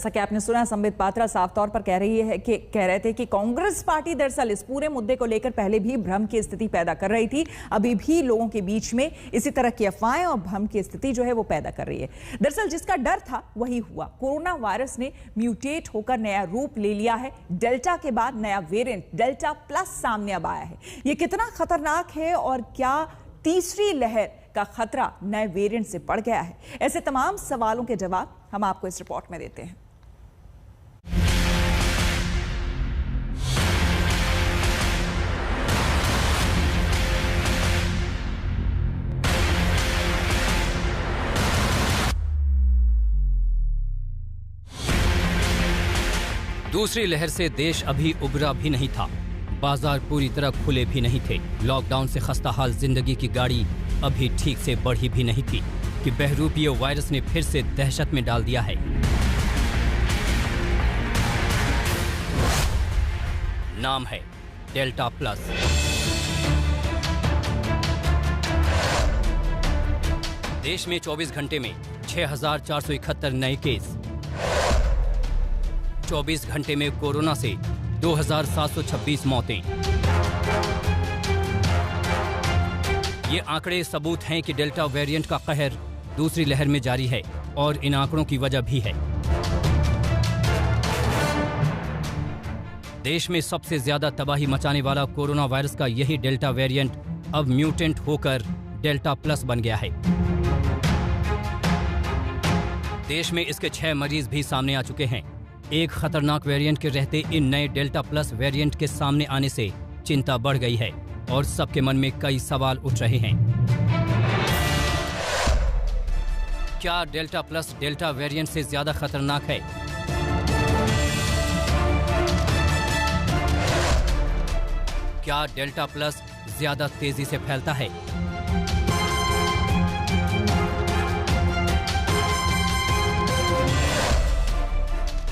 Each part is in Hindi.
जैसा कि आपने सुना, संबित पात्रा साफ तौर पर कह रहे थे कि कांग्रेस पार्टी दरअसल इस पूरे मुद्दे को लेकर पहले भी भ्रम की स्थिति पैदा कर रही थी। अभी भी लोगों के बीच में इसी तरह की अफवाहें और भ्रम की स्थिति जो है वो पैदा कर रही है। दरअसल जिसका डर था वही हुआ। कोरोना वायरस ने म्यूटेट होकर नया रूप ले लिया है। डेल्टा के बाद नया वेरिएंट डेल्टा प्लस सामने अब आया है। ये कितना खतरनाक है और क्या तीसरी लहर का खतरा नए वेरिएंट से बढ़ गया है? ऐसे तमाम सवालों के जवाब हम आपको इस रिपोर्ट में देते हैं। दूसरी लहर से देश अभी उबरा भी नहीं था। बाजार पूरी तरह खुले भी नहीं थे। लॉकडाउन से खस्ताहाल जिंदगी की गाड़ी अभी ठीक से बढ़ी भी नहीं थी कि बहरूपीय वायरस ने फिर से दहशत में डाल दिया है। नाम है डेल्टा प्लस। देश में 24 घंटे में 6,471 नए केस। 24 घंटे में कोरोना से 2,726 मौतें। ये आंकड़े सबूत हैं कि डेल्टा वेरिएंट का कहर दूसरी लहर में जारी है और इन आंकड़ों की वजह भी है। देश में सबसे ज्यादा तबाही मचाने वाला कोरोना वायरस का यही डेल्टा वेरिएंट अब म्यूटेंट होकर डेल्टा प्लस बन गया है। देश में इसके 6 मरीज भी सामने आ चुके हैं। एक खतरनाक वेरिएंट के रहते इन नए डेल्टा प्लस वेरिएंट के सामने आने से चिंता बढ़ गई है और सबके मन में कई सवाल उठ रहे हैं। क्या डेल्टा प्लस डेल्टा वेरिएंट से ज्यादा खतरनाक है? क्या डेल्टा प्लस ज्यादा तेजी से फैलता है?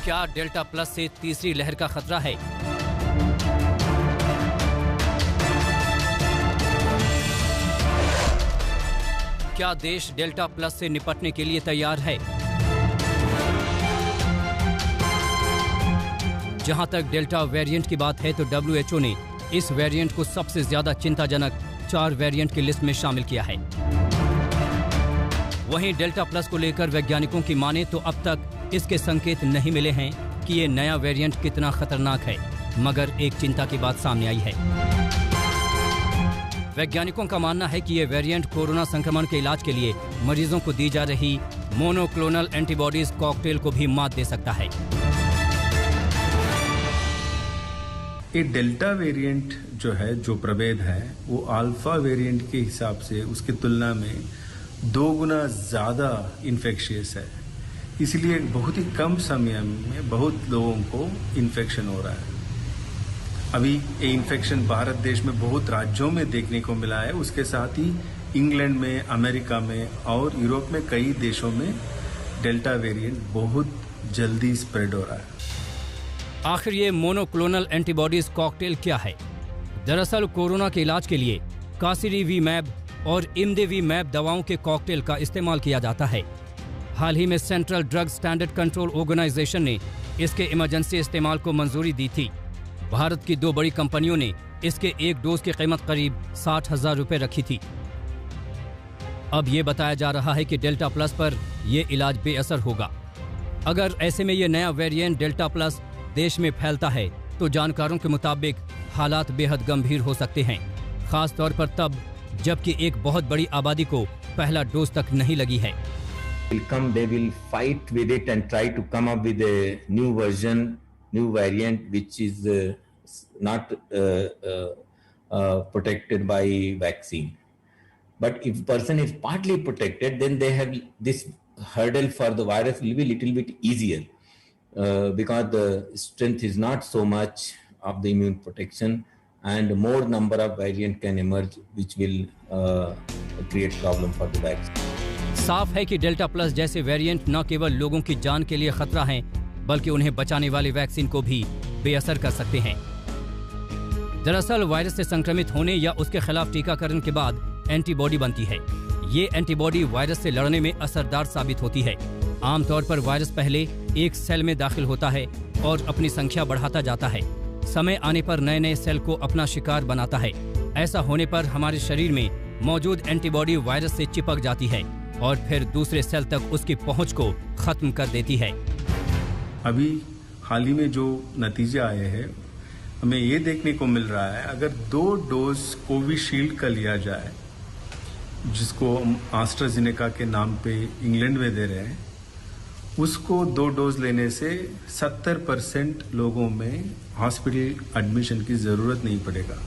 क्या डेल्टा प्लस से तीसरी लहर का खतरा है? क्या देश डेल्टा प्लस से निपटने के लिए तैयार है? जहां तक डेल्टा वेरिएंट की बात है तो WHO ने इस वेरिएंट को सबसे ज्यादा चिंताजनक 4 वेरिएंट की लिस्ट में शामिल किया है। वहीं डेल्टा प्लस को लेकर वैज्ञानिकों की माने तो अब तक इसके संकेत नहीं मिले हैं कि ये नया वेरिएंट कितना खतरनाक है, मगर एक चिंता की बात सामने आई है। वैज्ञानिकों का मानना है कि ये वेरिएंट कोरोना संक्रमण के इलाज के लिए मरीजों को दी जा रही मोनोक्लोनल एंटीबॉडीज कॉकटेल को भी मात दे सकता है। ये डेल्टा वेरिएंट जो है, जो प्रभेद है, वो अल्फा वेरिएंट के हिसाब से उसकी तुलना में 2 गुना ज्यादा इन्फेक्शियस है। इसलिए बहुत ही कम समय में बहुत लोगों को इन्फेक्शन हो रहा है। अभी ये इन्फेक्शन भारत देश में बहुत राज्यों में देखने को मिला है। उसके साथ ही इंग्लैंड में, अमेरिका में और यूरोप में कई देशों में डेल्टा वेरिएंट बहुत जल्दी स्प्रेड हो रहा है। आखिर ये मोनोक्लोनल एंटीबॉडीज कॉकटेल क्या है? दरअसल कोरोना के इलाज के लिए कासिरीवीमैब और इमदेवीमैब दवाओं के कॉकटेल का इस्तेमाल किया जाता है। हाल ही में central drug standard control organisation ने इसके इमरजेंसी इस्तेमाल को मंजूरी दी थी। भारत की 2 बड़ी कंपनियों ने इसके एक डोज की कीमत करीब 60,000 रुपए रखी थी। अब ये बताया जा रहा है कि डेल्टा प्लस पर यह इलाज बेअसर होगा। अगर ऐसे में ये नया वेरिएंट डेल्टा प्लस देश में फैलता है तो जानकारों के मुताबिक हालात बेहद गंभीर हो सकते हैं, खास तौर पर तब जबकि एक बहुत बड़ी आबादी को पहला डोज तक नहीं लगी है। They will fight with it and try to come up with a new version, new variant, which is not protected by vaccine. But if person is partly protected, then they have this hurdle for the virus will be little bit easier because the strength is not so much of the immune protection, and more number of variant can emerge, which will create problem for the vaccine. साफ है कि डेल्टा प्लस जैसे वेरिएंट न केवल लोगों की जान के लिए खतरा हैं, बल्कि उन्हें बचाने वाली वैक्सीन को भी बेअसर कर सकते हैं। दरअसल वायरस से संक्रमित होने या उसके खिलाफ टीकाकरण के बाद एंटीबॉडी बनती है। ये एंटीबॉडी वायरस से लड़ने में असरदार साबित होती है। आमतौर पर वायरस पहले एक सेल में दाखिल होता है और अपनी संख्या बढ़ाता जाता है। समय आने पर नए नए सेल को अपना शिकार बनाता है। ऐसा होने पर हमारे शरीर में मौजूद एंटीबॉडी वायरस से चिपक जाती है और फिर दूसरे सेल तक उसकी पहुंच को खत्म कर देती है। अभी हाल ही में जो नतीजे आए हैं, हमें ये देखने को मिल रहा है, अगर 2 डोज कोविशील्ड का लिया जाए, जिसको हम एस्ट्राजेनेका के नाम पे इंग्लैंड में दे रहे हैं, उसको 2 डोज लेने से 70% लोगों में हॉस्पिटल एडमिशन की जरूरत नहीं पड़ेगा,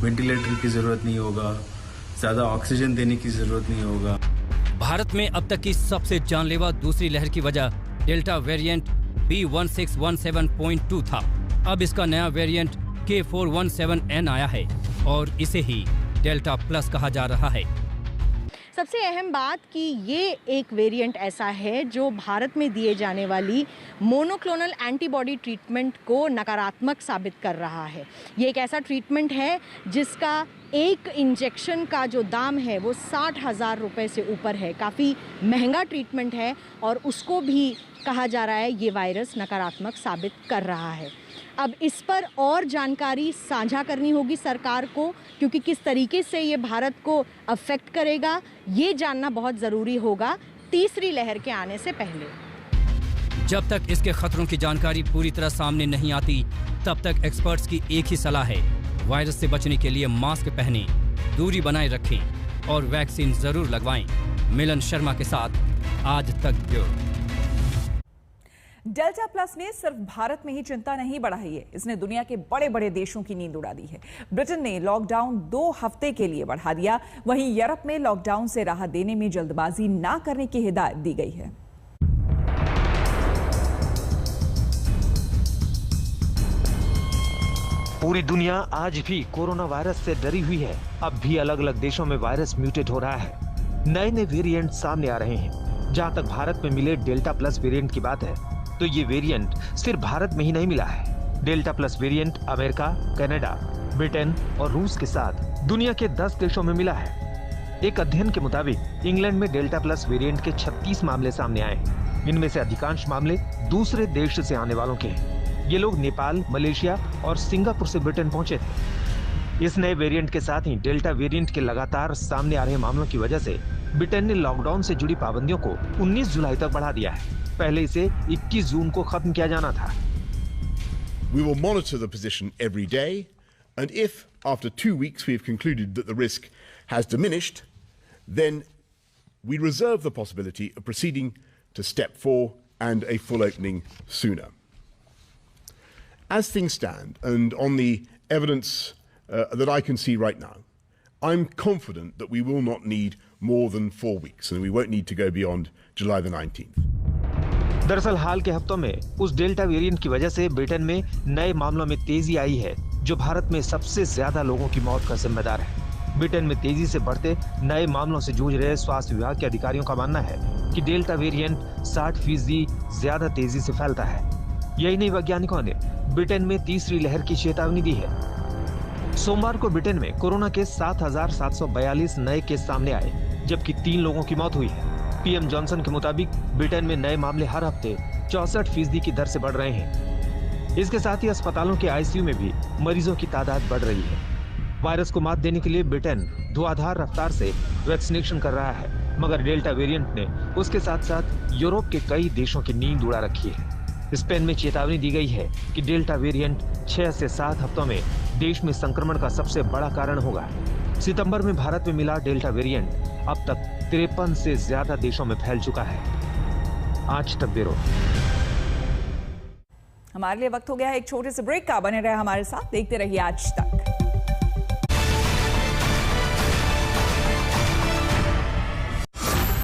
वेंटिलेटर की जरूरत नहीं होगा, ज्यादा ऑक्सीजन देने की जरूरत नहीं होगा। भारत में अब तक की सबसे जानलेवा दूसरी लहर की वजह डेल्टा वेरिएंट B1617.2 था। अब इसका नया वेरिएंट K417N आया है और इसे ही डेल्टा प्लस कहा जा रहा है। सबसे अहम बात कि ये एक वेरिएंट ऐसा है जो भारत में दिए जाने वाली मोनोक्लोनल एंटीबॉडी ट्रीटमेंट को नकारात्मक साबित कर रहा है। ये एक ऐसा ट्रीटमेंट है जिसका एक इंजेक्शन का जो दाम है वो 60,000 रुपये से ऊपर है। काफ़ी महंगा ट्रीटमेंट है और उसको भी कहा जा रहा है ये वायरस नकारात्मक साबित कर रहा है। अब इस पर और जानकारी साझा करनी होगी सरकार को, क्योंकि किस तरीके से ये भारत को अफेक्ट करेगा ये जानना बहुत ज़रूरी होगा तीसरी लहर के आने से पहले। जब तक इसके खतरों की जानकारी पूरी तरह सामने नहीं आती, तब तक एक्सपर्ट्स की एक ही सलाह है, वायरस से बचने के लिए मास्क पहनें, दूरी बनाए रखें और वैक्सीन जरूर लगवाएं। मिलन शर्मा के साथ आज तक ब्यूरो। डेल्टा प्लस ने सिर्फ भारत में ही चिंता नहीं बढ़ाई है, इसने दुनिया के बड़े बड़े देशों की नींद उड़ा दी है। ब्रिटेन ने लॉकडाउन 2 हफ्ते के लिए बढ़ा दिया, वहीं यूरोप में लॉकडाउन से राहत देने में जल्दबाजी ना करने की हिदायत दी गई है। पूरी दुनिया आज भी कोरोना वायरस से डरी हुई है। अब भी अलग अलग देशों में वायरस म्यूटेट हो रहा है, नए नए वेरिएंट सामने आ रहे हैं। जहां तक भारत में मिले डेल्टा प्लस वेरिएंट की बात है, तो ये वेरिएंट सिर्फ भारत में ही नहीं मिला है। Delta plus variant America, Canada, Britain और रूस के साथ दुनिया के 10 देशों में मिला है। एक अध्ययन के मुताबिक इंग्लैंड में डेल्टा प्लस वेरिएंट के 36 मामले सामने आए। इनमें से अधिकांश मामले दूसरे देश से आने वालों के हैं। ये लोग नेपाल, मलेशिया और सिंगापुर से ब्रिटेन पहुंचे थे। इस नए वेरिएंट के साथ ही डेल्टा वेरिएंट के लगातार सामने आ रहे मामलों की वजह से ब्रिटेन ने लॉकडाउन से जुड़ी पाबंदियों को 19 जुलाई तक बढ़ा दिया है। पहले इसे 21 जून को खत्म किया जाना था। We will monitor the position every day, and if after 2 weeks we have concluded that the risk has diminished, then we reserve the possibility of proceeding to step 4 and a full opening sooner. As things stand, and on the evidence that I can see right now, I'm confident that we will not need more than 4 weeks, and we won't need to go beyond July the 19th. दरअसल हाल के हफ्तों में उस डेल्टा वेरिएंट की वजह से ब्रिटेन में नए मामलों में तेजी आई है, जो भारत में सबसे ज्यादा लोगों की मौत का जिम्मेदार है। ब्रिटेन में तेजी से बढ़ते नए मामलों से जूझ रहे स्वास्थ्य विभाग के अधिकारियों का मानना है कि डेल्टा वेरिएंट 60% ज्यादा तेजी से फैलता है। यही नहीं, वैज्ञानिकों ने ब्रिटेन में तीसरी लहर की चेतावनी दी है। सोमवार को ब्रिटेन में कोरोना के 7,742 नए केस सामने आए, जबकि 3 लोगों की मौत हुई है। पीएम जॉनसन के मुताबिक ब्रिटेन में नए मामले हर हफ्ते 64% की दर से बढ़ रहे हैं। इसके साथ ही अस्पतालों के आईसीयू में भी मरीजों की तादाद बढ़ रही है। वायरस को मात देने के लिए ब्रिटेन धुआंधार रफ्तार से वैक्सीनेशन कर रहा है, मगर डेल्टा वेरिएंट ने उसके साथ साथ यूरोप के कई देशों की नींद उड़ा रखी है। स्पेन में चेतावनी दी गई है कि डेल्टा वेरिएंट 6 से 7 हफ्तों में देश में संक्रमण का सबसे बड़ा कारण होगा। सितंबर में भारत में मिला डेल्टा वेरिएंट अब तक 53 से ज्यादा देशों में फैल चुका है। आज तक ब्यूरो। हमारे लिए वक्त हो गया है एक छोटे से ब्रेक का। बने रहे हमारे साथ, देखते रहिए आज तक।